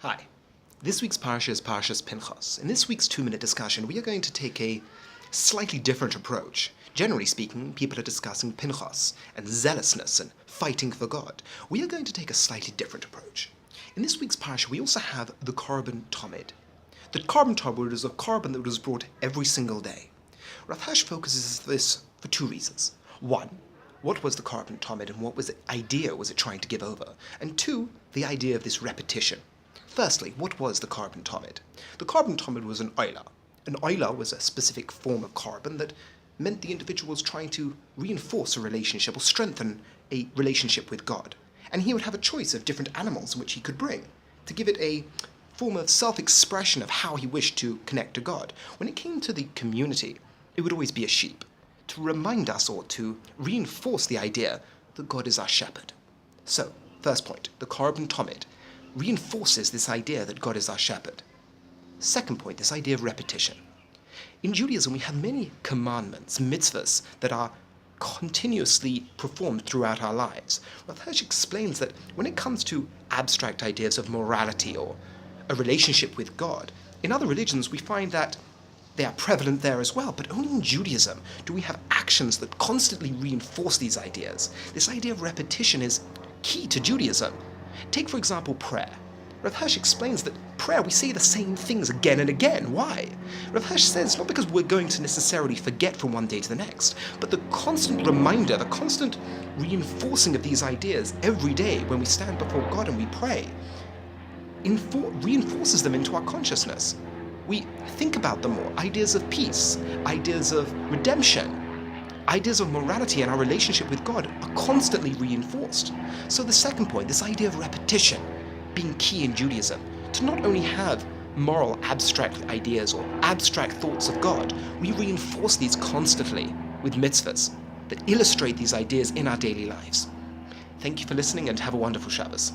Hi. This week's Parasha is Parashat Pinchas. In this week's 2-minute discussion, we are going to take a slightly different approach. Generally speaking, people are discussing Pinchas and zealousness and fighting for God. We are going to take a slightly different approach. In this week's Parasha, we also have the carbon tamid. The carbon tamid is a carbon that was brought every single day. Rav Hirsch focuses this for two reasons. One, what was the carbon tamid and what was the idea was it trying to give over? And two, the idea of this repetition. Firstly, what was the carbon tamid? The carbon tamid was an oila. An oila was a specific form of carbon that meant the individual was trying to reinforce a relationship or strengthen a relationship with God. And he would have a choice of different animals in which he could bring to give it a form of self-expression of how he wished to connect to God. When it came to the community, it would always be a sheep, to remind us or to reinforce the idea that God is our shepherd. So, first point, the carbon tamid reinforces this idea that God is our shepherd. Second point, this idea of repetition. In Judaism, we have many commandments, mitzvahs, that are continuously performed throughout our lives. Rav Hirsch explains that when it comes to abstract ideas of morality or a relationship with God, in other religions we find that they are prevalent there as well, but only in Judaism do we have actions that constantly reinforce these ideas. This idea of repetition is key to Judaism. Take, for example, prayer. Rav Hirsch explains that prayer, we say the same things again and again. Why? Rav Hirsch says not because we're going to necessarily forget from one day to the next, but the constant reminder, the constant reinforcing of these ideas every day when we stand before God and we pray, reinforces them into our consciousness. We think about them more. Ideas of peace, ideas of redemption, ideas of morality and our relationship with God are constantly reinforced. So the second point, this idea of repetition being key in Judaism, to not only have moral abstract ideas or abstract thoughts of God, we reinforce these constantly with mitzvahs that illustrate these ideas in our daily lives. Thank you for listening and have a wonderful Shabbos.